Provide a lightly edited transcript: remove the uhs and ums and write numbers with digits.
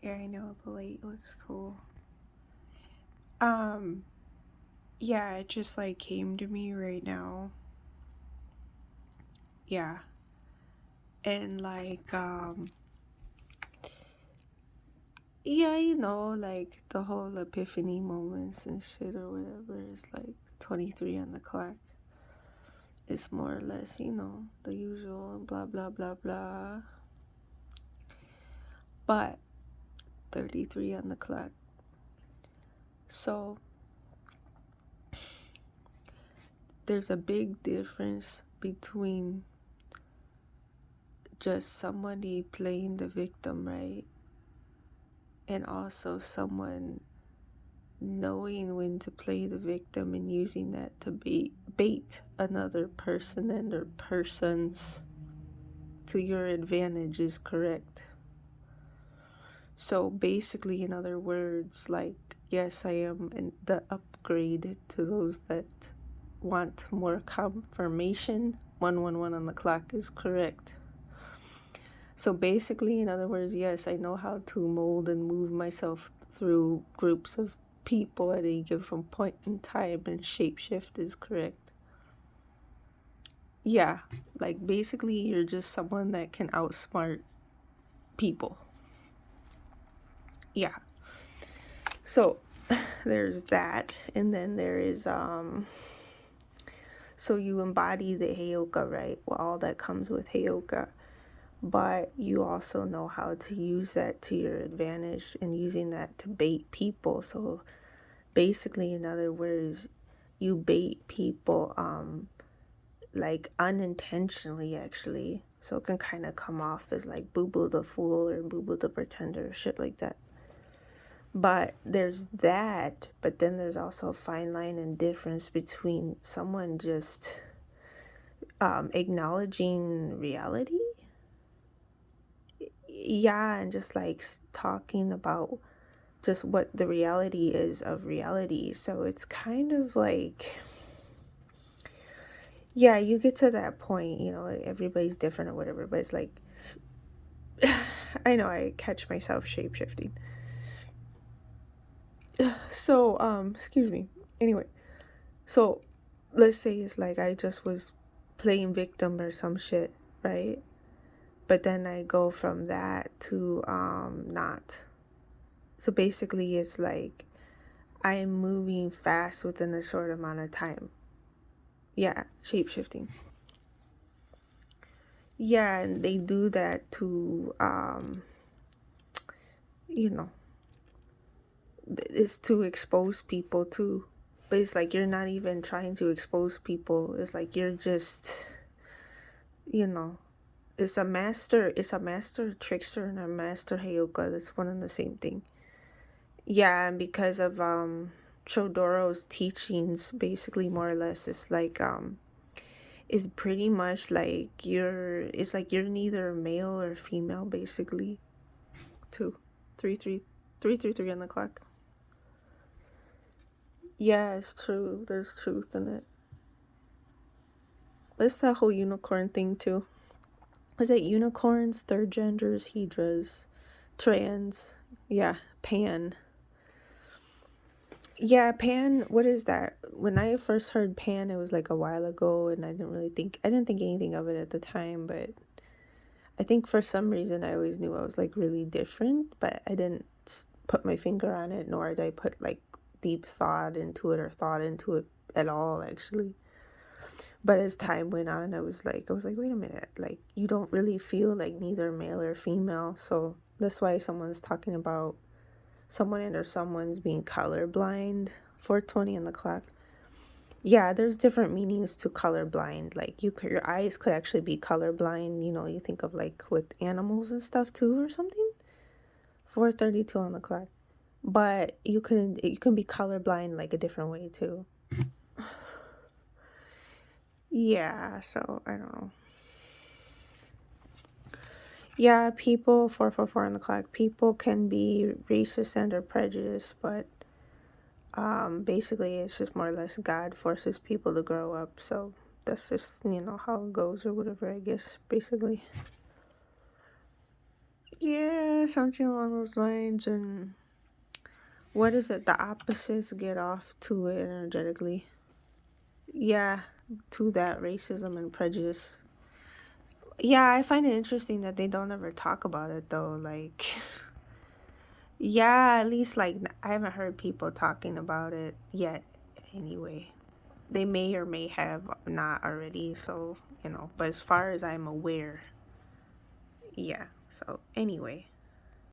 Yeah, I know the light looks cool. Um, yeah, it just like came to me right now. Yeah. And yeah, like the whole epiphany moments and shit or whatever is like 23 on the clock. It's more or less, the usual blah blah blah blah. But 33 on the clock. So there's a big difference between just somebody playing the victim, right? And also someone knowing when to play the victim and using that to bait another person and or persons to your advantage is correct. So basically, in other words, like, yes, I am the upgrade to those that want more confirmation. 111 on the clock is correct. So basically, in other words, yes, I know how to mold and move myself through groups of people at a given point in time, and shapeshift is correct. Yeah, like basically, you're just someone that can outsmart people. Yeah. So there's that, and then there is so you embody the Heyoka, right? Well, all that comes with Heyoka. But you also know how to use that to your advantage and using that to bait people. So basically, in other words, you bait people like unintentionally, actually. So it can kind of come off as like Boo Boo the Fool or Boo Boo the Pretender, shit like that. But there's that, but then there's also a fine line and difference between someone just acknowledging reality, yeah, and just like talking about just what the reality is of reality. So it's kind of like, yeah, you get to that point, everybody's different or whatever, but it's like, I know I catch myself shape shifting. So, excuse me. Anyway, so let's say it's like I just was playing victim or some shit, right? But then I go from that to not. So basically it's like I am moving fast within a short amount of time. Yeah, shape shifting. Yeah, and they do that to you know, it's to expose people too. But it's like you're not even trying to expose people. It's like you're just, you know, it's a master trickster and a master Heyoka. That's one and the same thing. Yeah, and because of Chodoro's teachings, basically more or less, it's like it's pretty much like it's like you're neither male or female, basically. 3 3 3 3 3 on the clock. Yeah, it's true. There's truth in it. It's that whole unicorn thing too. Was it unicorns, third genders, hedras, trans? Yeah, pan. Yeah, pan. What is that? When I first heard pan, it was like a while ago, and I didn't think anything of it at the time, but I think for some reason I always knew I was like really different, but I didn't put my finger on it, nor did I put like deep thought into it or thought into it at all, actually. But as time went on, I was like, wait a minute, like you don't really feel like neither male or female, so that's why someone's talking about someone's being colorblind. 420 on the clock. Yeah, there's different meanings to colorblind. Like your eyes could actually be colorblind. You think of like with animals and stuff too, or something. 4:32 on the clock. But you can be colorblind like a different way too. Yeah, so I don't know. Yeah, people 444 on the clock. People can be racist and or prejudiced, but basically it's just more or less God forces people to grow up. So that's just how it goes or whatever, I guess, basically. Yeah. something along those lines. And what is it? The opposites get off to it energetically. Yeah, to that racism and prejudice. Yeah, I find it interesting that they don't ever talk about it though. Like, yeah, at least like I haven't heard people talking about it yet. Anyway, they may or may have not already. So but as far as I'm aware, yeah. So anyway.